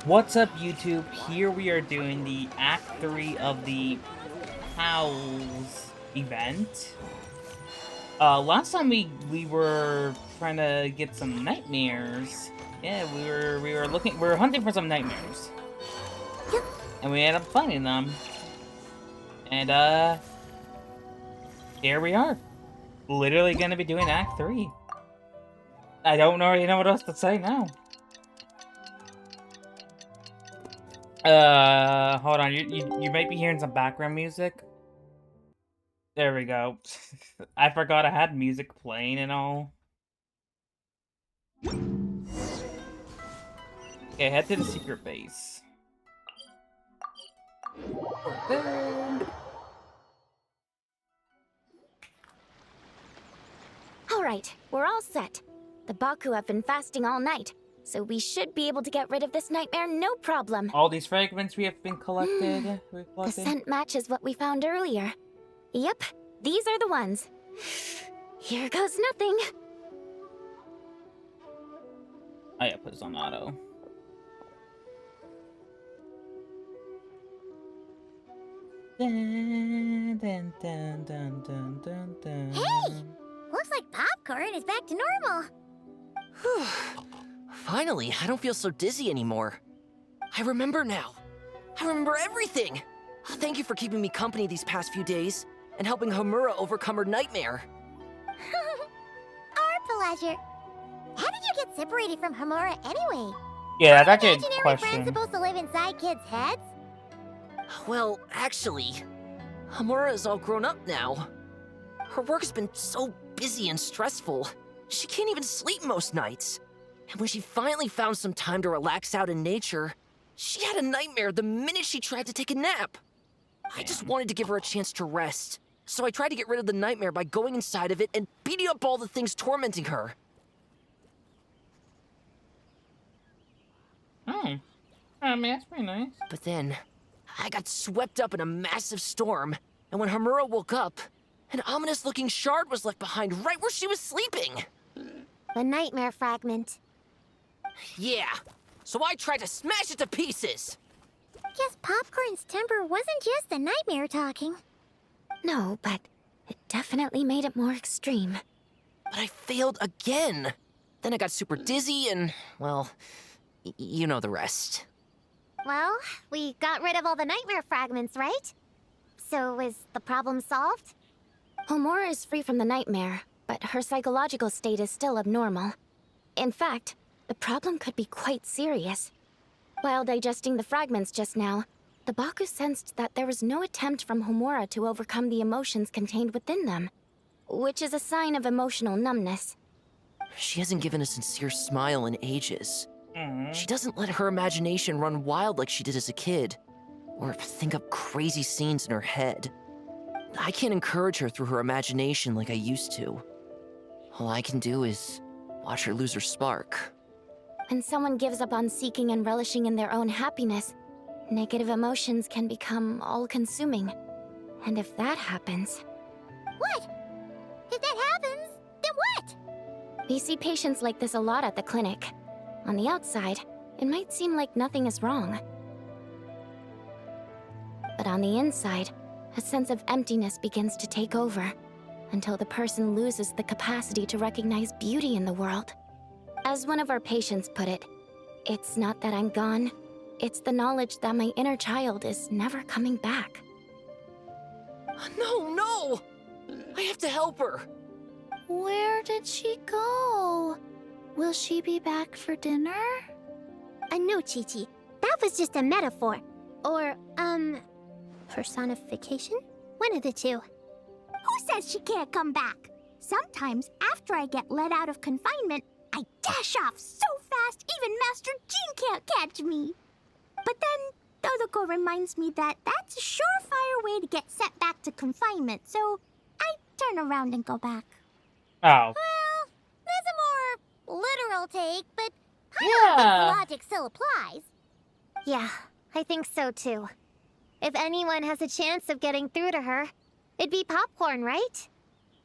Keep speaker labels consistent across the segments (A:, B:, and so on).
A: What's up, YouTube? Here we are doing the Act 3 of the Pals event. Last time we were trying to get some nightmares. Yeah, we were hunting for some nightmares. And we ended up finding them. And here we are. Literally gonna be doing Act 3. I don't know what else to say now. Hold on, you might be hearing some background music. There we go. I forgot I had music playing and all. Okay, head to the secret base.
B: Alright, we're all set. The Baku have been fasting all night, so we should be able to get rid of this nightmare no problem.
A: All these fragments we have been collected.
B: The scent matches what we found earlier. Yep, these are the ones. Here goes nothing.
A: Oh yeah, put this on auto. Dun, dun, dun, dun, dun, dun, dun.
C: Hey! Looks like popcorn is back to normal.
D: Whew. Finally, I don't feel so dizzy anymore. I remember now. I remember everything. Thank you for keeping me company these past few days and helping Homura overcome her nightmare.
C: Our pleasure. How did you get separated from Homura anyway?
A: Yeah, that's a
C: Imaginary
A: question.
C: friends supposed to live inside kids' heads?
D: Well, actually, Homura is all grown up now. Her work's been so busy and stressful. She can't even sleep most nights. And when she finally found some time to relax out in nature, she had a nightmare the minute she tried to take a nap. I just wanted to give her a chance to rest, so I tried to get rid of the nightmare by going inside of it and beating up all the things tormenting her.
A: Oh. I mean, that's pretty nice.
D: But then, I got swept up in a massive storm, and when Homura woke up, an ominous-looking shard was left behind right where she was sleeping.
C: The nightmare fragment.
D: Yeah, so I tried to smash it to pieces.
C: Guess Popcorn's temper wasn't just the nightmare talking.
B: No, but it definitely made it more extreme.
D: But I failed again. Then I got super dizzy and, well, you know the rest.
C: Well, we got rid of all the nightmare fragments, right? So is the problem solved?
B: Homura is free from the nightmare, but her psychological state is still abnormal. In fact, the problem could be quite serious. While digesting the fragments just now, the Baku sensed that there was no attempt from Homura to overcome the emotions contained within them, which is a sign of emotional numbness.
D: She hasn't given a sincere smile in ages. She doesn't let her imagination run wild like she did as a kid, or think up crazy scenes in her head. I can't encourage her through her imagination like I used to. All I can do is watch her lose her spark.
B: When someone gives up on seeking and relishing in their own happiness, negative emotions can become all-consuming. And if that happens...
C: What? If that happens, then what?
B: We see patients like this a lot at the clinic. On the outside, it might seem like nothing is wrong. But on the inside, a sense of emptiness begins to take over, until the person loses the capacity to recognize beauty in the world. As one of our patients put it, it's not that I'm gone, it's the knowledge that my inner child is never coming back.
D: No, no! I have to help her!
C: Where did she go? Will she be back for dinner? No, Chi-Chi. That was just a metaphor. Or, personification? One of the two. Who says she can't come back? Sometimes, after I get let out of confinement, I dash off so fast even Master Jean can't catch me. But then, Dodoko reminds me that that's a surefire way to get sent back to confinement, so I turn around and go back.
A: Oh.
C: Well, that's a more literal take, but I
A: Yeah.
C: don't think the logic still applies. Yeah, I think so too. If anyone has a chance of getting through to her, it'd be Popcorn, right?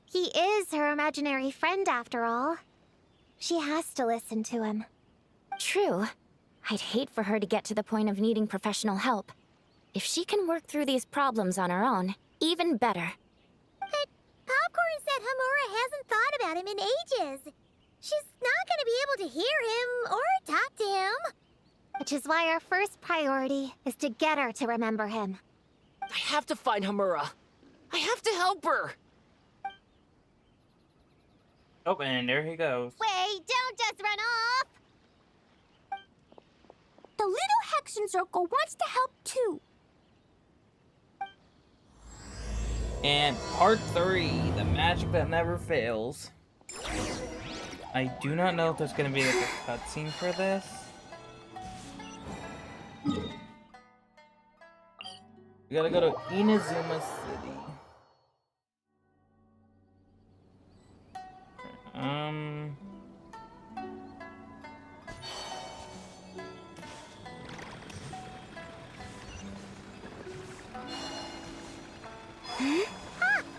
C: He is her imaginary friend after all. She has to listen to him.
B: True. I'd hate for her to get to the point of needing professional help. If she can work through these problems on her own, even better.
C: But Popcorn said Hamura hasn't thought about him in ages. She's not gonna be able to hear him or talk to him. Which is why our first priority is to get her to remember him.
D: I have to find Hamura. I have to help her.
A: Oh, and there he goes.
C: Wait, don't just run off! The little Hexen Circle wants to help too.
A: And part 3, the magic that never fails. I do not know if there's gonna be like a cutscene for this. We gotta go to Inazuma City.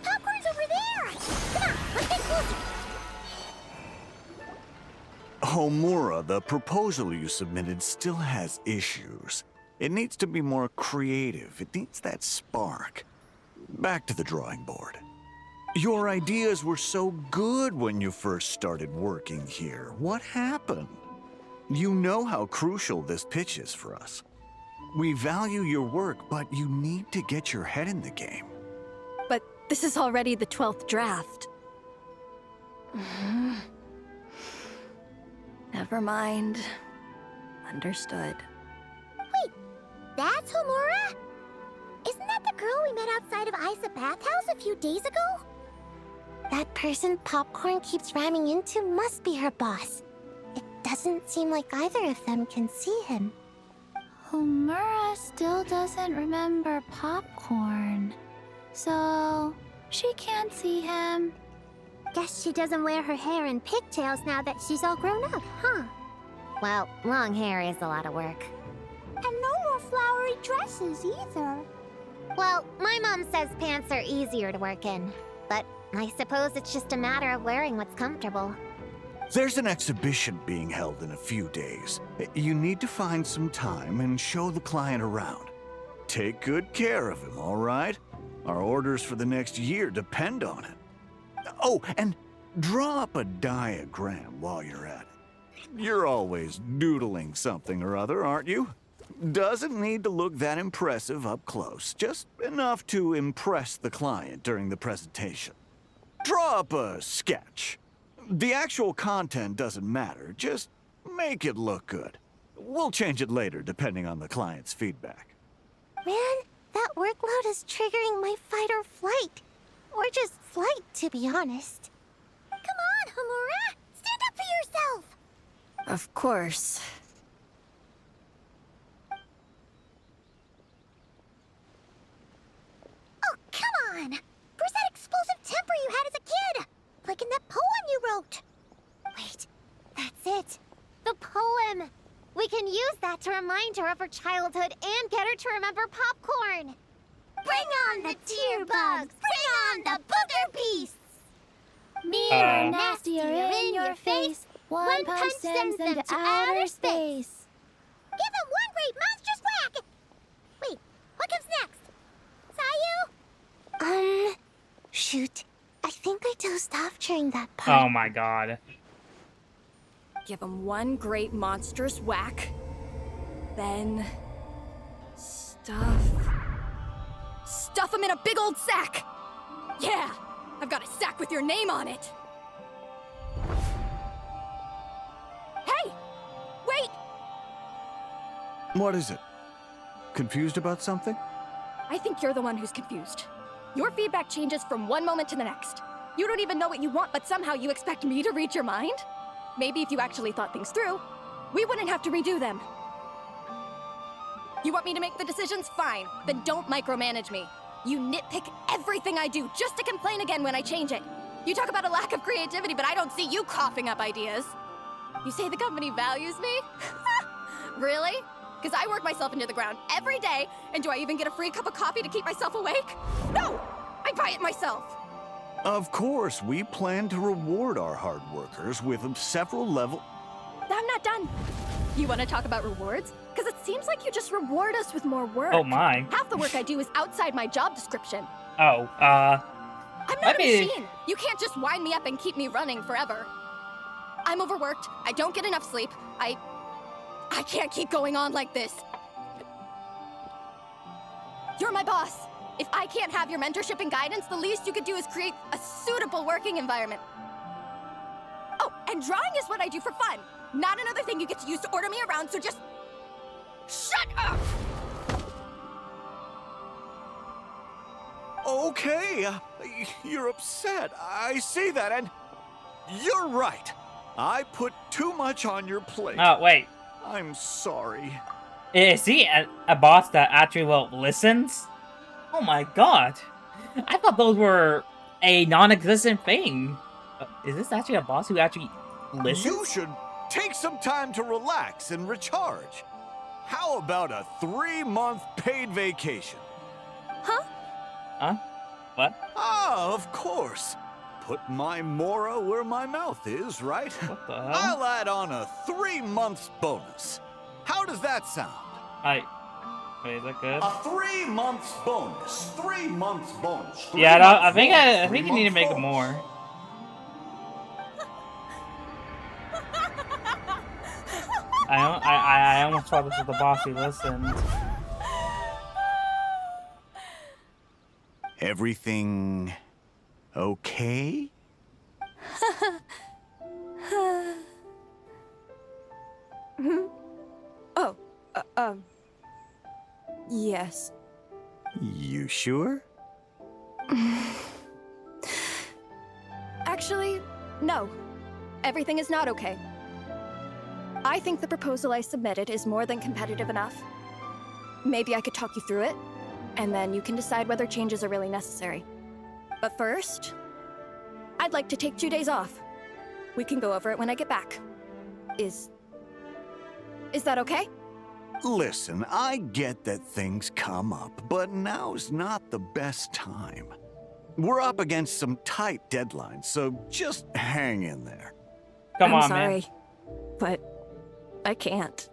C: Popcorn's over there! Come on, let's get closer!
E: Homura, the proposal you submitted still has issues. It needs to be more creative. It needs that spark. Back to the drawing board. Your ideas were so good when you first started working here. What happened? You know how crucial this pitch is for us. We value your work, but you need to get your head in the game.
F: But this is already the 12th draft. Never mind. Understood.
C: Wait, that's Homura? Isn't that the girl we met outside of Isa Bathhouse a few days ago? That person Popcorn keeps ramming into must be her boss. It doesn't seem like either of them can see him.
G: Homura still doesn't remember Popcorn, so she can't see him.
C: Guess she doesn't wear her hair in pigtails now that she's all grown up, huh? Well, long hair is a lot of work. And no more flowery dresses either. Well, my mom says pants are easier to work in, but I suppose it's just a matter of wearing what's comfortable.
E: There's an exhibition being held in a few days. You need to find some time and show the client around. Take good care of him, all right? Our orders for the next year depend on it. Oh, and draw up a diagram while you're at it. You're always doodling something or other, aren't you? Doesn't need to look that impressive up close, just enough to impress the client during the presentation. Draw up a sketch. The actual content doesn't matter, just make it look good. We'll change it later depending on the client's feedback.
C: Man, that workload is triggering my fight or flight. Or just flight, to be honest. Come on, Homura! Stand up for yourself!
F: Of course.
C: Oh, come on! Where's that explosive temper you had as a kid? Like in that poem you wrote. Wait, that's it. The poem! We can use that to remind her of her childhood and get her to remember Popcorn. Bring on the tear bugs! Bring on the booger beasts!
G: Mirror nastier in your face. One punch sends them to outer space.
C: Give them one great monstrous whack! Wait, what comes next? Sayu? Shoot. I think I dozed off during that part.
A: Oh my god.
F: Give him one great monstrous whack. Then... Stuff him in a big old sack! Yeah! I've got a sack with your name on it! Hey! Wait!
E: What is it? Confused about something?
F: I think you're the one who's confused. Your feedback changes from one moment to the next. You don't even know what you want, but somehow you expect me to read your mind? Maybe if you actually thought things through, we wouldn't have to redo them. You want me to make the decisions? Fine. Then don't micromanage me. You nitpick everything I do just to complain again when I change it. You talk about a lack of creativity, but I don't see you coughing up ideas. You say the company values me? Really? Because I work myself into the ground every day, and do I even get a free cup of coffee to keep myself awake? No! I buy it myself!
E: Of course, we plan to reward our hard workers with several level...
F: I'm not done. You want to talk about rewards? Because it seems like you just reward us with more work.
A: Oh my.
F: Half the work I do is outside my job description.
A: Oh,
F: I'm not a
A: maybe-
F: machine. You can't just wind me up and keep me running forever. I'm overworked. I don't get enough sleep. I can't keep going on like this. You're my boss. If I can't have your mentorship and guidance, the least you could do is create a suitable working environment. Oh, and drawing is what I do for fun. Not another thing you get to use to order me around, so just... shut up!
E: Okay, you're upset. I see that, and you're right. I put too much on your plate.
A: Oh, wait.
E: I'm sorry.
A: Is he a boss that actually, well, listens? Oh my god. I thought those were a non-existent thing. Is this actually a boss who actually listens?
E: You should take some time to relax and recharge. How about a 3-month paid vacation?
A: Huh? What?
E: Ah, of course. Put my Mora where my mouth is, right?
A: What the hell?
E: I'll add on a 3 months bonus. How does that sound?
A: Wait, is that good?
E: A 3 months bonus. 3 months bonus.
A: Yeah, I think you need to make it more. I almost thought this was the boss who listened.
E: Everything okay?
F: Oh, yes.
E: You sure?
F: Actually, no. Everything is not okay. I think the proposal I submitted is more than competitive enough. Maybe I could talk you through it, and then you can decide whether changes are really necessary. But first, I'd like to take 2 days off. We can go over it when I get back. Is that okay?
E: Listen, I get that things come up, but now's not the best time. We're up against some tight deadlines, so just hang in there.
A: Come
F: I'm
A: on,
F: sorry,
A: man.
F: but I can't.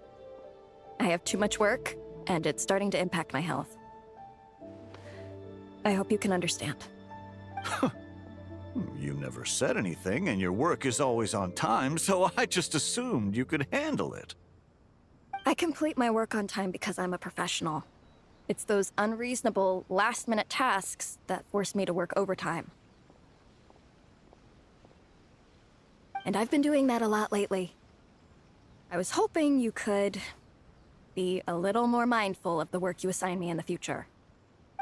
F: I have too much work, and it's starting to impact my health. I hope you can understand.
E: You never said anything, and your work is always on time, so I just assumed you could handle it.
F: I complete my work on time because I'm a professional. It's those unreasonable, last-minute tasks that force me to work overtime. And I've been doing that a lot lately. I was hoping you could be a little more mindful of the work you assign me in the future.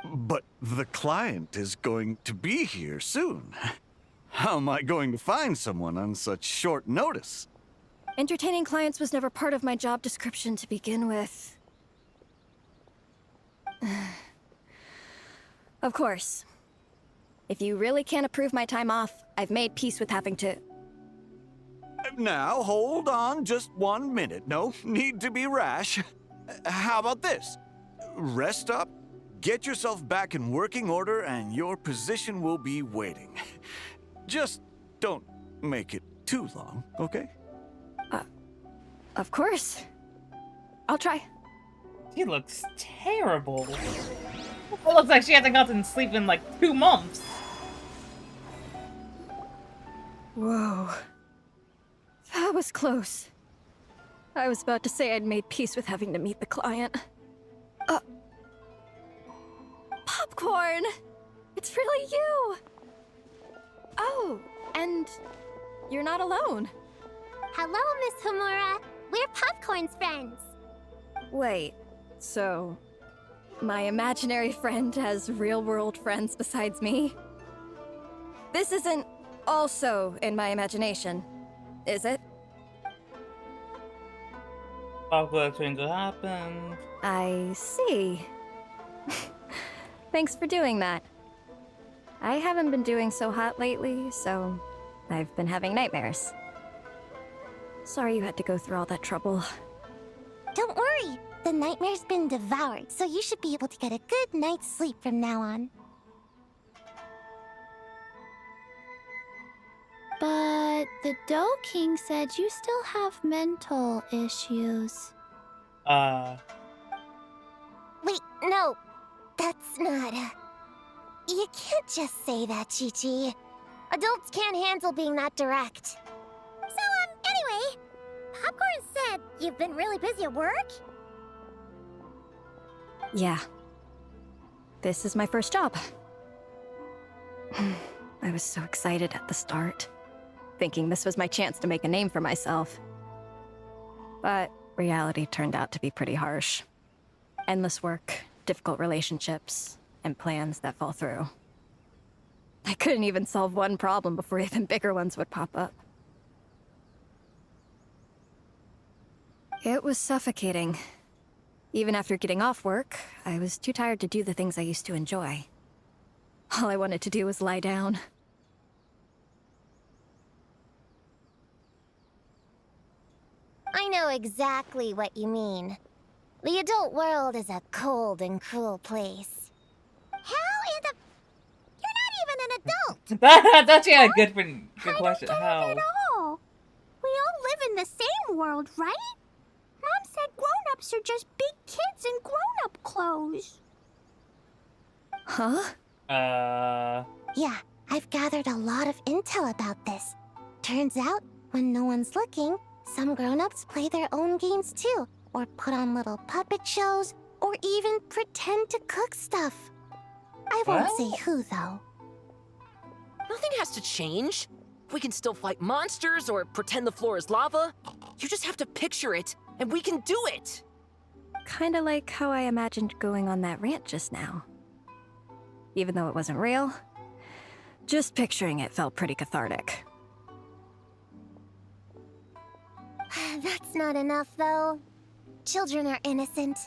E: But the client is going to be here soon. How am I going to find someone on such short notice?
F: Entertaining clients was never part of my job description to begin with. Of course. If you really can't approve my time off, I've made peace with having to...
E: Now, hold on just 1 minute. No need to be rash. How about this? Rest up, get yourself back in working order, and your position will be waiting. Just don't make it too long, okay?
F: Of course. I'll try.
A: She looks terrible. It looks like she hasn't gotten sleep in like 2 months.
F: Whoa. That was close. I was about to say I'd made peace with having to meet the client. Popcorn! It's really you! Oh, and you're not alone.
C: Hello, Miss Homura. We're Popcorn's friends.
F: Wait, so my imaginary friend has real-world friends besides me? This isn't also in my imagination, is it?
A: Awkward thing to happen.
F: I see. Thanks for doing that. I haven't been doing so hot lately, so I've been having nightmares. Sorry you had to go through all that trouble.
C: Don't worry. The nightmare's been devoured, so you should be able to get a good night's sleep from now on.
G: But the Dough King said you still have mental issues.
C: Wait, no. That's not... You can't just say that, Chi-Chi. Adults can't handle being that direct. So, anyway, Popcorn said you've been really busy at work?
H: Yeah. This is my first job. I was so excited at the start, thinking this was my chance to make a name for myself. But reality turned out to be pretty harsh. Endless work, difficult relationships, and plans that fall through. I couldn't even solve one problem before even bigger ones would pop up. It was suffocating. Even after getting off work, I was too tired to do the things I used to enjoy. All I wanted to do was lie down.
C: I know exactly what you mean. The adult world is a cold and cruel place. How in the... You're not even an adult!
A: That's actually a good question.
C: I don't get
A: How?
C: it at all. We all live in the same world, right? Mom said grown-ups are just big kids in grown-up clothes.
H: Huh?
C: Yeah, I've gathered a lot of intel about this. Turns out, when no one's looking, some grown-ups play their own games too, or put on little puppet shows, or even pretend to cook stuff. I won't
A: What?
C: say who, though.
D: Nothing has to change. We can still fight monsters or pretend the floor is lava. You just have to picture it, and we can do it!
H: Kinda like how I imagined going on that rant just now. Even though it wasn't real, just picturing it felt pretty cathartic.
C: That's not enough, though. Children are innocent.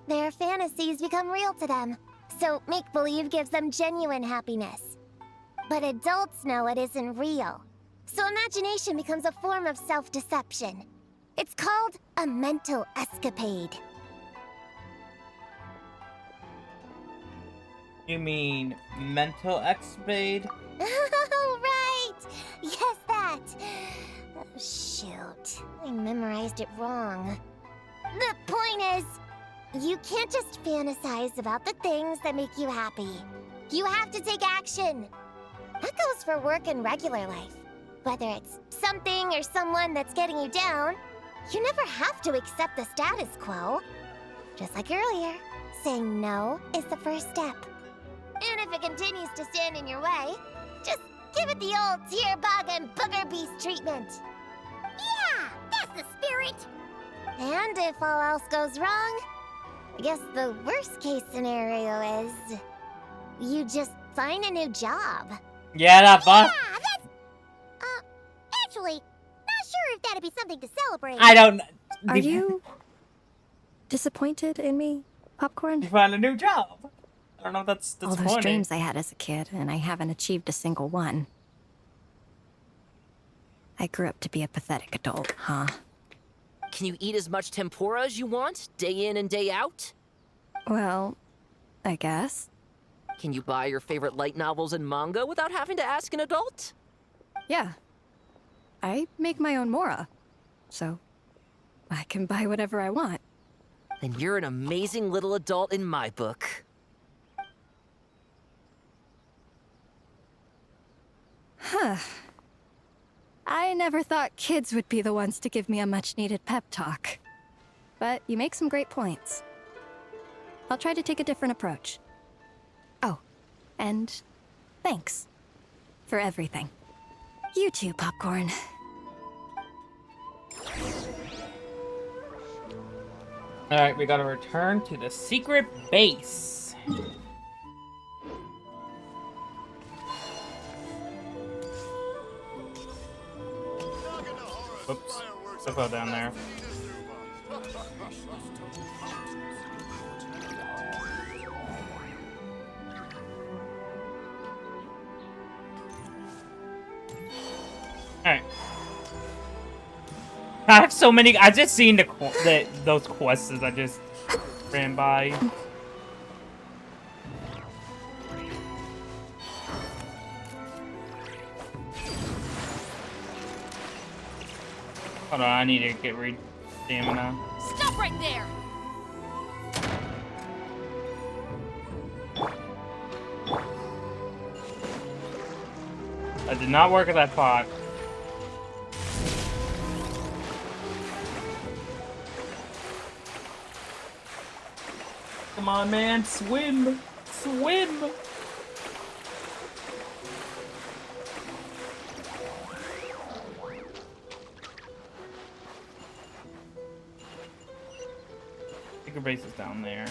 C: Their fantasies become real to them, so make-believe gives them genuine happiness. But adults know it isn't real, so imagination becomes a form of self-deception. It's called a mental escapade.
A: You mean mental expade?
C: Oh, right! Yes, that! Oh, shoot. I memorized it wrong. The point is, you can't just fantasize about the things that make you happy. You have to take action. That goes for work and regular life. Whether it's something or someone that's getting you down, you never have to accept the status quo. Just like earlier, saying no is the first step. And if it continues to stand in your way, just give it the old tear bug and booger beast treatment. Yeah, that's the spirit. And if all else goes wrong, I guess the worst case scenario is you just find a new job.
A: Yeah, that boss.
C: Yeah, that's... actually, not sure if that'd be something to celebrate.
A: I don't.
H: Are you disappointed in me, Popcorn?
A: You found a new job. I don't know if that's
H: All
A: disappointing.
H: those dreams I had as a kid, and I haven't achieved a single one. I grew up to be a pathetic adult, huh?
D: Can you eat as much tempura as you want, day in and day out?
H: Well, I guess.
D: Can you buy your favorite light novels and manga without having to ask an adult?
H: Yeah. I make my own mora, so I can buy whatever I want.
D: Then you're an amazing little adult in my book.
H: Huh. I never thought kids would be the ones to give me a much-needed pep talk. But you make some great points. I'll try to take a different approach. Oh, and thanks for everything. You too, Popcorn.
A: Alright, we gotta return to the secret base. Oops. So fell down there. Alright. I have so many. I just seen those quests as I just ran by. Hold on, I need to get stamina.
F: Stop right there!
A: That did not work at that pot. Come on, man, swim! Swim! Bigger base is down there.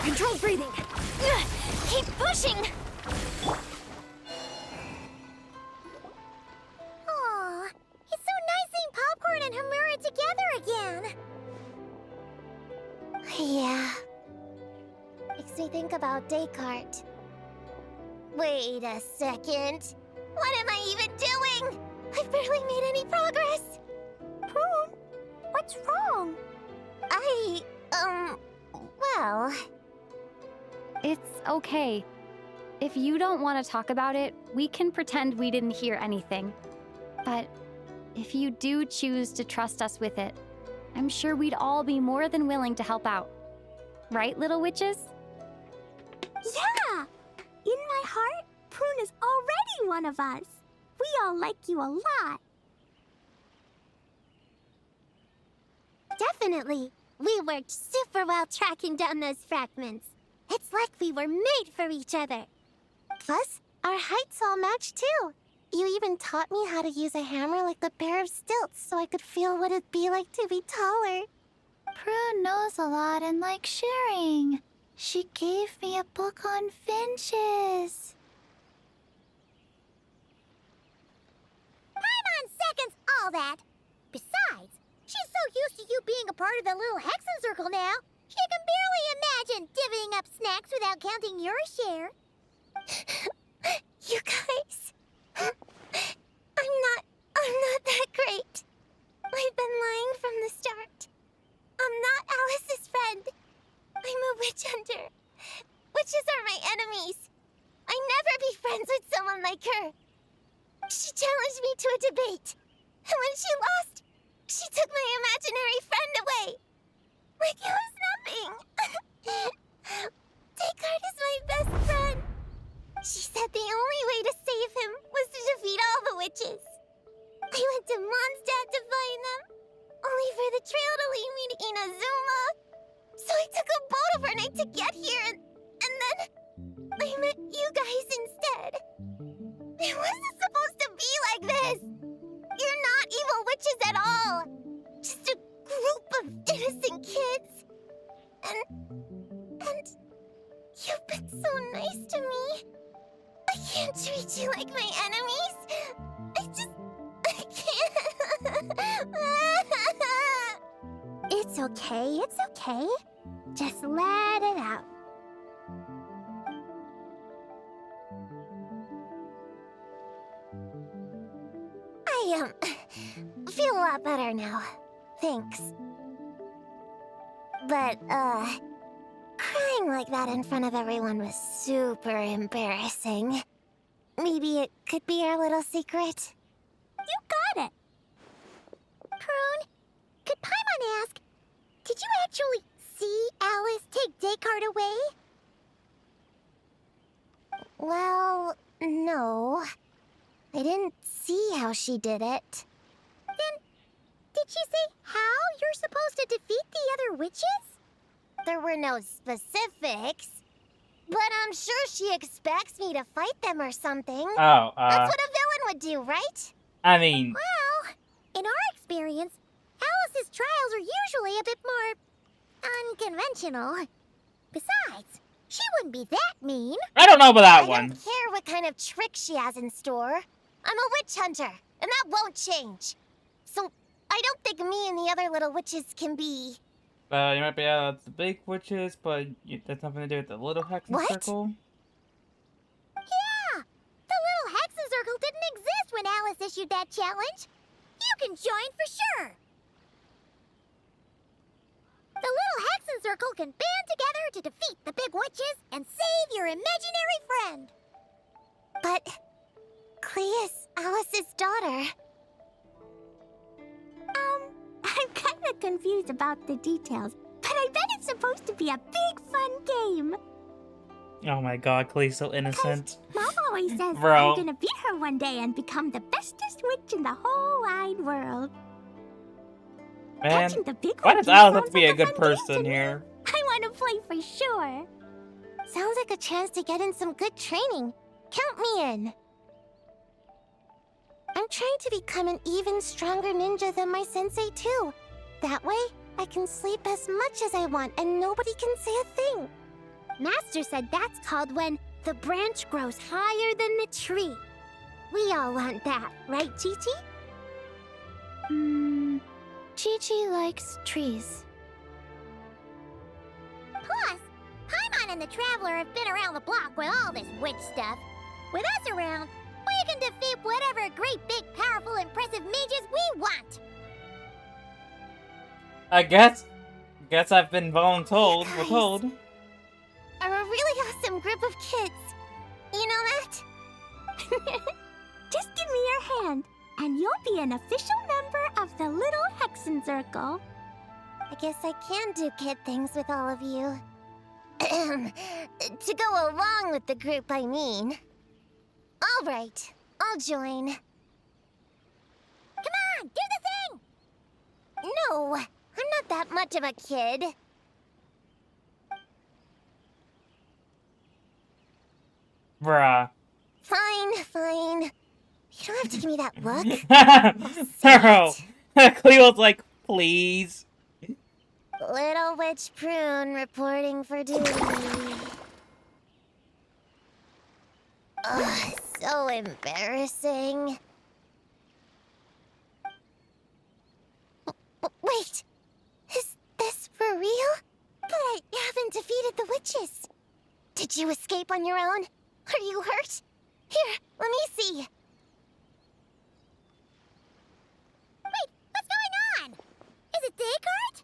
F: Controlled breathing!
C: Keep pushing! Aw, it's so nice seeing Popcorn and Hamura together again. Yeah. Makes me think about Descartes. Wait a second. What am I even doing? I've barely made any progress. Prune, what's wrong? Well...
G: It's okay. If you don't want to talk about it, we can pretend we didn't hear anything. But if you do choose to trust us with it, I'm sure we'd all be more than willing to help out. Right, little witches?
C: Yeah! In my heart, Prune is already one of us. We all like you a lot. Definitely. We worked super well tracking down those fragments. It's like we were made for each other. Plus, our heights all match too. You even taught me how to use a hammer like a pair of stilts so I could feel what it'd be like to be taller.
G: Prune knows a lot and likes sharing. She gave me a book on finches.
C: Time on seconds, all that. Besides, she's so used to you being a part of the little Hexen Circle now, she can barely imagine divvying up snacks without counting your share. You guys, I'm not that great. I've been lying from the start. I'm not Alice's friend. I'm a witch hunter. Witches are my enemies. I'd never be friends with someone like her. She challenged me to a debate, and when she lost, she took my imaginary friend away. Like it was nothing. Descartes is my best friend. She said the only way to save him was to defeat all the witches. I went to Mondstadt to find them, only for the trail to lead me to Inazuma. So I took a boat overnight to get here, and then I met you guys instead. It wasn't supposed to be like this. You're not evil witches at all. Just a group of innocent kids. And you've been so nice to me. I can't treat you like my enemies. I can't. It's okay. Just let it out. I, feel a lot better now. Thanks. But, crying like that in front of everyone was super embarrassing. Maybe it could be our little secret? You got it! Prune, could Paimon ask, did you actually see Alice take Descartes away? Well, no. I didn't see how she did it. Then, did she say how you're supposed to defeat the other witches? There were no specifics. But I'm sure she expects me to fight them or something.
A: Oh,
C: That's what a villain would do, right?
A: I mean...
C: Well, in our experience, Alice's trials are usually a bit more unconventional. Besides, she wouldn't be that mean.
A: I don't know about that
C: I
A: one.
C: don't care what kind of trick she has in store. I'm a witch hunter, and that won't change. So, I don't think me and the other little witches can be...
A: You might be out of the big witches, but that's nothing to do with the little Hexen
C: What?
A: Circle.
C: Yeah! The little Hexen Circle didn't exist when Alice issued that challenge. You can join for sure. The little Hexen Circle can band together to defeat the big witches and save your imaginary friend. But Klee is Alice's daughter. I'm kind of confused about the details, but I bet it's supposed to be a big fun game.
A: Oh my god, Klee's so innocent.
C: Mom always says
A: Bro.
C: I'm gonna beat her one day and become the bestest witch in the whole wide world.
A: Man,
C: Catching the big
A: why
C: witches
A: does Alice have
C: sounds
A: to be
C: like
A: a good
C: fun game
A: person
C: to me.
A: here?
C: I want to play for sure. Sounds like a chance to get in some good training. Count me in. I'm trying to become an even stronger ninja than my sensei too. That way, I can sleep as much as I want and nobody can say a thing. Master said that's called when the branch grows higher than the tree. We all want that, right, Chi-Chi? Chi-Chi likes trees. Plus, Paimon and the Traveler have been around the block with all this witch stuff. With us around, we can defeat whatever great, big, powerful, impressive mages we want.
A: I guess I've been voluntold.
C: You
A: We're
C: guys
A: told.
C: Are a really awesome group of kids. You know that? Just give me your hand, and you'll be an official member of the Little Hexen Circle. I guess I can do kid things with all of you. To go along with the group, I mean. All right, I'll join. Come on, do the thing! No, I'm not that much of a kid.
A: Bruh.
C: Fine, fine. You don't have to give me that look.
A: Thorough. Klee was like, please.
C: Little Witch Prune reporting for duty. Ugh, so embarrassing. Wait, is this for real? But I haven't defeated the witches. Did you escape on your own? Are you hurt? Here, let me see. Wait, what's going on? Is it Descartes?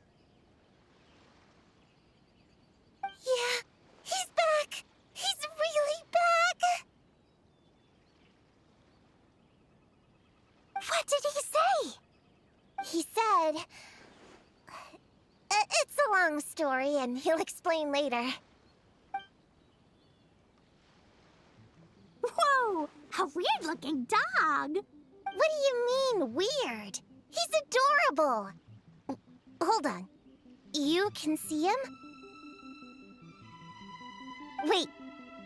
C: Yeah, he's back. He's really back. What did he say? He said... it's a long story, and he'll explain later. Whoa! A weird-looking dog! What do you mean, weird? He's adorable! Hold on. You can see him? Wait,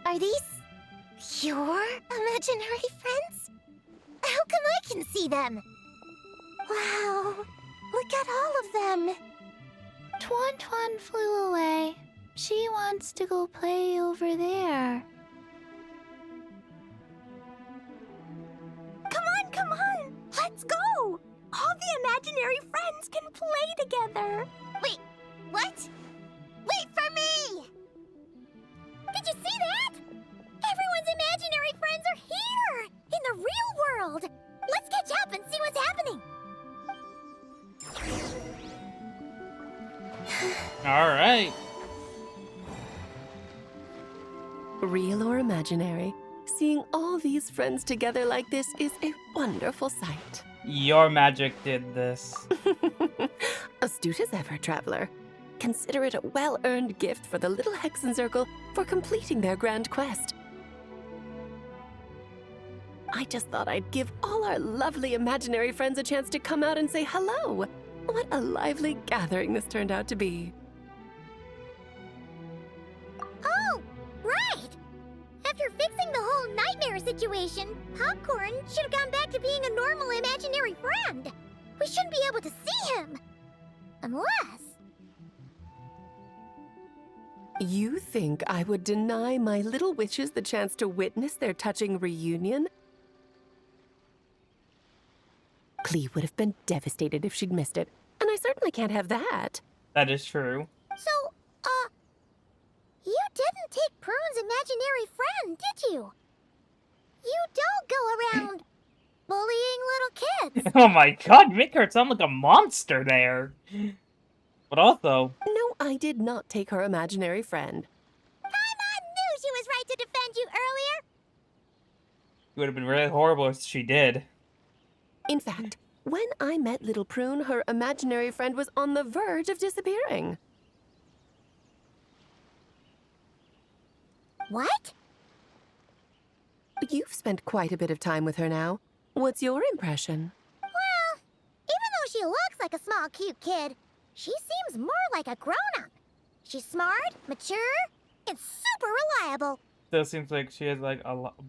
C: are these your imaginary friends? How come I can see them? Wow, look at all of them. Tuan flew away. She wants to go play over there. Come on! Let's go! All the imaginary friends can play together! Wait, what? Wait for me! Did you see that? Everyone's imaginary friends are here! In the real world! Let's catch up and see what's happening!
A: Alright.
I: Real or imaginary, seeing all these friends together like this is a wonderful sight.
A: Your magic did this.
I: Astute as ever, Traveler. Consider it a well-earned gift for the Little Hexen Circle for completing their grand quest. I just thought I'd give all our lovely imaginary friends a chance to come out and say hello. What a lively gathering this turned out to be.
C: Oh, right! After fixing the whole nightmare situation, Popcorn should have gone back to being a normal imaginary friend. We shouldn't be able to see him. Unless...
I: You think I would deny my little witches the chance to witness their touching reunion? Klee would have been devastated if she'd missed it, and I certainly can't have that.
A: That is true.
C: So, you didn't take Prune's imaginary friend, did you? You don't go around bullying little kids.
A: Oh my god, you make her sound like a monster there. But also,
I: No, I did not take her imaginary friend.
C: Paimon knew she was right to defend you earlier.
A: it would have been really horrible if she did.
I: In fact, when I met Little Prune, her imaginary friend was on the verge of disappearing.
C: What?
I: You've spent quite a bit of time with her now. What's your impression?
C: Well, even though she looks like a small, cute kid, she seems more like a grown-up. She's smart, mature, and super reliable.
A: Still seems like she has like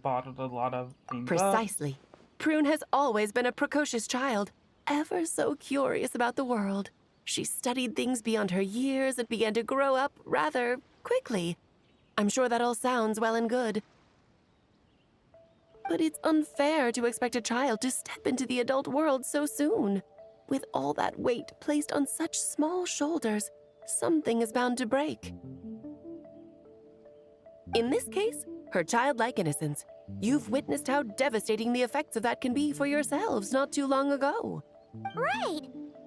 A: bottled a lot of things up.
I: Precisely. Prune has always been a precocious child, ever so curious about the world. She studied things beyond her years and began to grow up rather quickly. I'm sure that all sounds well and good. But it's unfair to expect a child to step into the adult world so soon. With all that weight placed on such small shoulders, something is bound to break. In this case, her childlike innocence. You've witnessed how devastating the effects of that can be for yourselves not too long ago.
C: Right.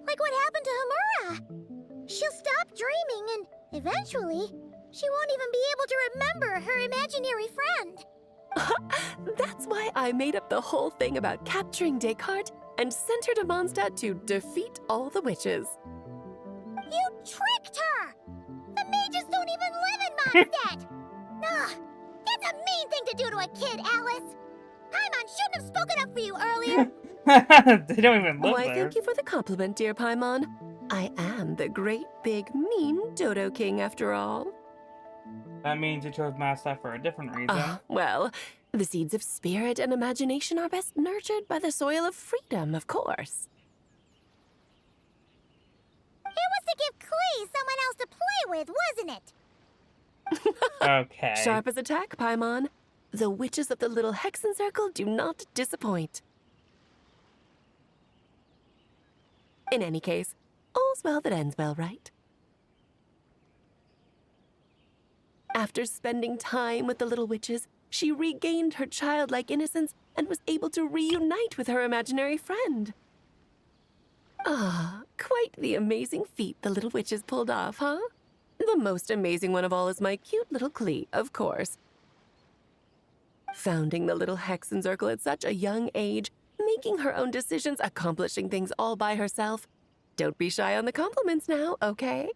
C: Like what happened to Hamura. She'll stop dreaming and eventually, she won't even be able to remember her imaginary friend.
I: That's why I made up the whole thing about capturing Descartes and sent her to Mondstadt to defeat all the witches.
C: You tricked her! The mages don't even live in Mondstadt! Ugh, that's a mean thing to do to a kid, Alice! Paimon shouldn't have spoken up for you earlier!
A: They don't even live
I: Why,
A: there.
I: thank you for the compliment, dear Paimon. I am the great, big, mean Dodo King, after all.
A: That means you chose Mondstadt for a different reason.
I: Well, the seeds of spirit and imagination are best nurtured by the soil of freedom, of course.
C: It was to give Klee someone else to play with, wasn't it?
A: Okay.
I: Sharp as a tack, Paimon. The witches of the Little Hexen Circle do not disappoint. In any case, all's well that ends well, right? After spending time with the little witches, she regained her childlike innocence and was able to reunite with her imaginary friend. Ah, quite the amazing feat the little witches pulled off, huh? The most amazing one of all is my cute little Klee, of course. Founding the Little Hexen Circle at such a young age, making her own decisions, accomplishing things all by herself. Don't be shy on the compliments now, okay?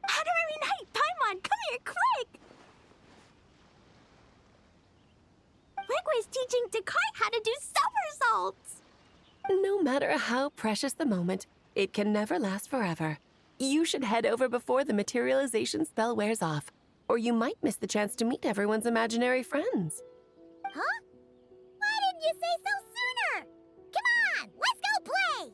C: Honorary Knight, Paimon, come here, quick! Liquid's teaching Descartes how to do somersaults!
I: No matter how precious the moment, it can never last forever. You should head over before the materialization spell wears off, or you might miss the chance to meet everyone's imaginary friends.
C: Huh? Why didn't you say so sooner? Come on, let's go play!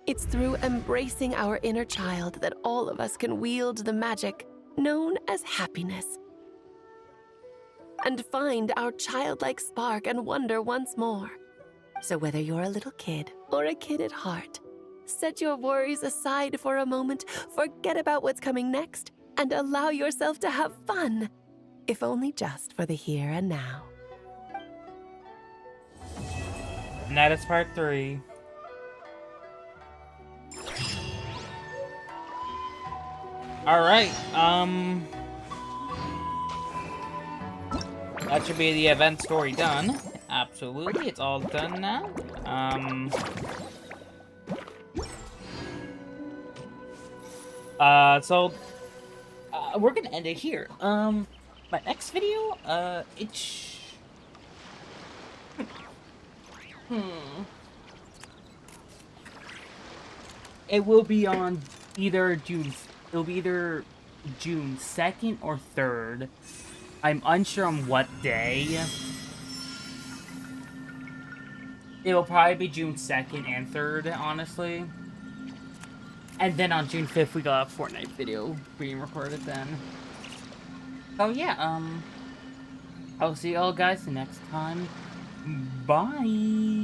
I: It's through embracing our inner child that all of us can wield the magic known as happiness. And find our childlike spark and wonder once more. So whether you're a little kid or a kid at heart, set your worries aside for a moment, forget about what's coming next, and allow yourself to have fun, if only just for the here and now.
A: And that is part 3. Alright, that should be the event story done. Absolutely, it's all done now. We're gonna end it here. My next video, it will be on either June 2nd or 3rd. I'm unsure on what day. It will probably be June 2nd and 3rd, honestly. And then on June 5th, we got a Fortnite video being recorded then. Oh yeah, I'll see y'all guys next time. Bye!